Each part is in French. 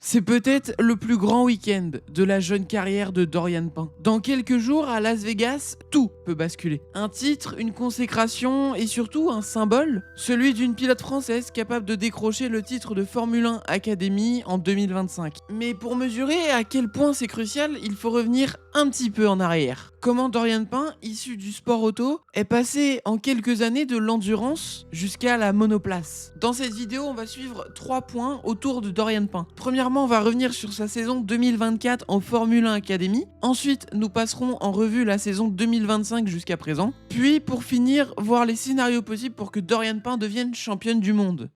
C'est peut-être le plus grand week-end de la jeune carrière de Dorian Pain. Dans quelques jours, à Las Vegas, tout peut basculer. Un titre, une consécration et surtout un symbole, celui d'une pilote française capable de décrocher le titre de Formule 1 Academy en 2025. Mais pour mesurer à quel point c'est crucial, il faut revenir un petit peu en arrière. Comment Dorian Pain, issu du sport auto, est passé en quelques années de l'endurance jusqu'à la monoplace. Dans cette vidéo, on va suivre 3 points autour de Dorian Pain. Premièrement, on va revenir sur sa saison 2024 en Formule 1 Academy. Ensuite, nous passerons en revue la saison 2025 jusqu'à présent. Puis, pour finir, voir les scénarios possibles pour que Dorian Pain devienne championne du monde.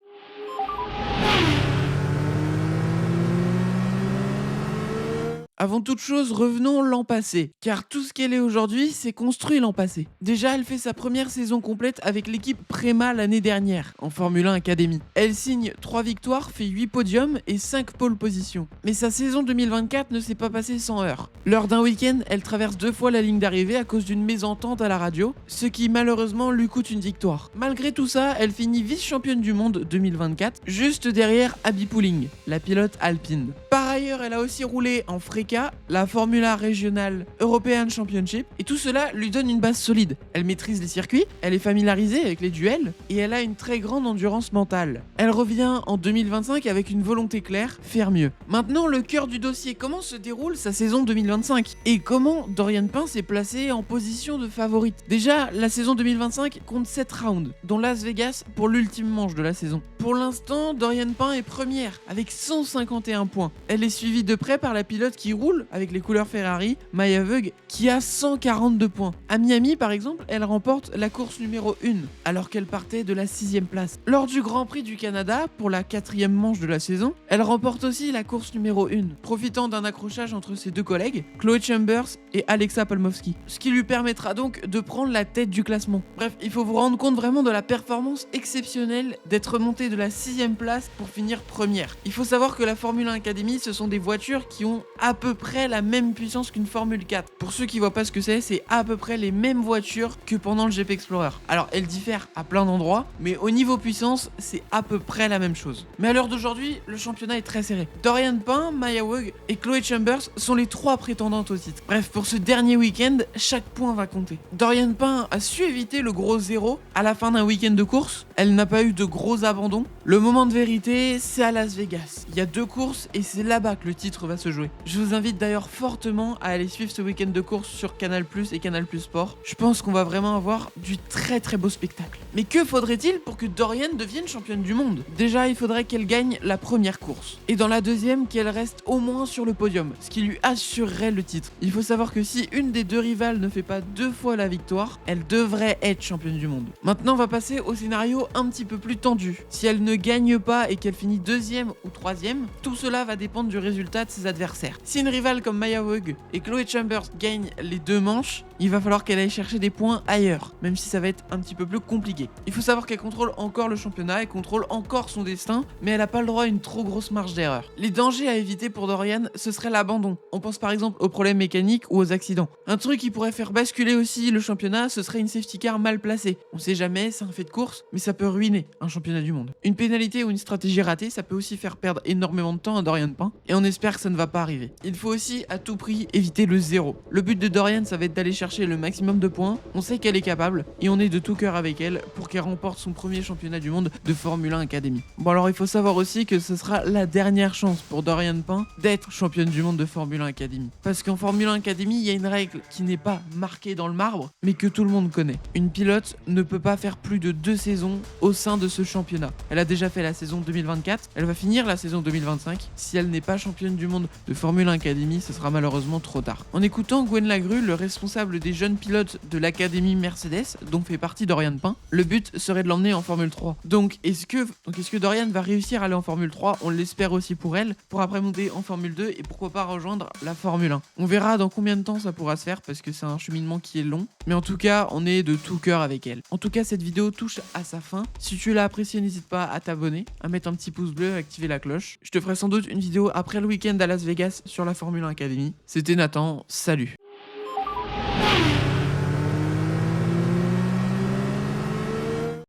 Avant toute chose, revenons l'an passé, car tout ce qu'elle est aujourd'hui s'est construit l'an passé. Déjà, elle fait sa première saison complète avec l'équipe Prema l'année dernière, en Formule 1 Academy. Elle signe 3 victoires, fait 8 podiums et 5 pole positions. Mais sa saison 2024 ne s'est pas passée sans heurts. Lors d'un week-end, elle traverse 2 fois la ligne d'arrivée à cause d'une mésentente à la radio, ce qui malheureusement lui coûte une victoire. Malgré tout ça, elle finit vice-championne du monde 2024, juste derrière Abby Pulling, la pilote alpine. Par ailleurs, elle a aussi roulé en FRECA, la Formula Regional European Championship, et tout cela lui donne une base solide. Elle maîtrise les circuits, elle est familiarisée avec les duels, et elle a une très grande endurance mentale. Elle revient en 2025 avec une volonté claire, faire mieux. Maintenant, le cœur du dossier, comment se déroule sa saison 2025 et comment Dorian Pain s'est placé en position de favorite. Déjà, la saison 2025 compte 7 rounds, dont Las Vegas pour l'ultime manche de la saison. Pour l'instant, Dorian Pain est première avec 151 points. Elle est suivie de près par la pilote qui roule avec les couleurs Ferrari, Maya Vög, qui a 142 points. À Miami, par exemple, elle remporte la course numéro 1, alors qu'elle partait de la 6ème place. Lors du Grand Prix du Canada, pour la 4ème manche de la saison, elle remporte aussi la course numéro 1, profitant d'un accrochage entre ses 2 collègues, Chloe Chambers et Alexa Polmowski, ce qui lui permettra donc de prendre la tête du classement. Bref, il faut vous rendre compte vraiment de la performance exceptionnelle d'être montée de la 6ème place pour finir première. Il faut savoir que la Formule 1 Academy, ce sont des voitures qui ont à peu près la même puissance qu'une Formule 4. Pour ceux qui voient pas ce que c'est à peu près les mêmes voitures que pendant le GP Explorer. Alors elles diffèrent à plein d'endroits, mais au niveau puissance, c'est à peu près la même chose. Mais à l'heure d'aujourd'hui, le championnat est très serré. Dorian Pain, Maya Vög et Chloe Chambers sont les 3 prétendantes au titre. Bref, pour ce dernier week-end, chaque point va compter. Dorian Pain a su éviter le gros zéro à la fin d'un week-end de course. Elle n'a pas eu de gros abandons. Le moment de vérité, c'est à Las Vegas. Il y a 2 courses et c'est là-bas que le titre va se jouer. Je vous invite d'ailleurs fortement à aller suivre ce week-end de course sur Canal+ et Canal+ Sport. Je pense qu'on va vraiment avoir du très très beau spectacle. Mais que faudrait-il pour que Dorian devienne championne du monde? Déjà, il faudrait qu'elle gagne la première course. Et dans la deuxième, qu'elle reste au moins sur le podium, ce qui lui assurerait le titre. Il faut savoir que si une des 2 rivales ne fait pas 2 fois la victoire, elle devrait être championne du monde. Maintenant, on va passer au scénario un petit peu plus tendu. Si elle ne gagne pas et qu'elle finit 2ème ou 3ème, tout cela va dépendre du résultat de ses adversaires. Si une rivale comme Maya Vög et Chloe Chambers gagnent les 2 manches, il va falloir qu'elle aille chercher des points ailleurs, même si ça va être un petit peu plus compliqué. Il faut savoir qu'elle contrôle encore le championnat, elle contrôle encore son destin, mais elle n'a pas le droit à une trop grosse marge d'erreur. Les dangers à éviter pour Dorian, ce serait l'abandon. On pense par exemple aux problèmes mécaniques ou aux accidents. Un truc qui pourrait faire basculer aussi le championnat, ce serait une safety car mal placée. On sait jamais, c'est un fait de course, mais ça peut ruiner un championnat du monde. Une pénalité ou une stratégie ratée, ça peut aussi faire perdre énormément de temps à Dorian Pain, et on espère que ça ne va pas arriver. Il faut aussi à tout prix éviter le zéro. Le but de Dorian, ça va être d'aller chercher le maximum de points, on sait qu'elle est capable, et on est de tout cœur avec elle pour qu'elle remporte son premier championnat du monde de Formule 1 Academy. Bon alors il faut savoir aussi que ce sera la dernière chance pour Dorian Pain d'être championne du monde de Formule 1 Academy. Parce qu'en Formule 1 Academy, il y a une règle qui n'est pas marquée dans le marbre, mais que tout le monde connaît. Une pilote ne peut pas faire plus de 2 saisons au sein de ce championnat. Elle a déjà fait la saison 2024, elle va finir la saison 2025. Si elle n'est pas championne du monde de Formule 1 Academy, ce sera malheureusement trop tard. En écoutant Gwen Lagrue, le responsable des jeunes pilotes de l'Académie Mercedes, dont fait partie Dorian Pain, le but serait de l'emmener en Formule 3. Donc est-ce que Dorian va réussir à aller en Formule 3? On l'espère aussi pour elle, pour après monter en Formule 2 et pourquoi pas rejoindre la Formule 1. On verra dans combien de temps ça pourra se faire parce que c'est un cheminement qui est long, mais en tout cas on est de tout cœur avec elle. En tout cas cette vidéo touche à sa fin. Si tu l'as appréciée, n'hésite pas à t'abonner, à mettre un petit pouce bleu, à activer la cloche. Je te ferai sans doute une vidéo après le week-end à Las Vegas sur la Formule 1 Academy. C'était Nathan, salut.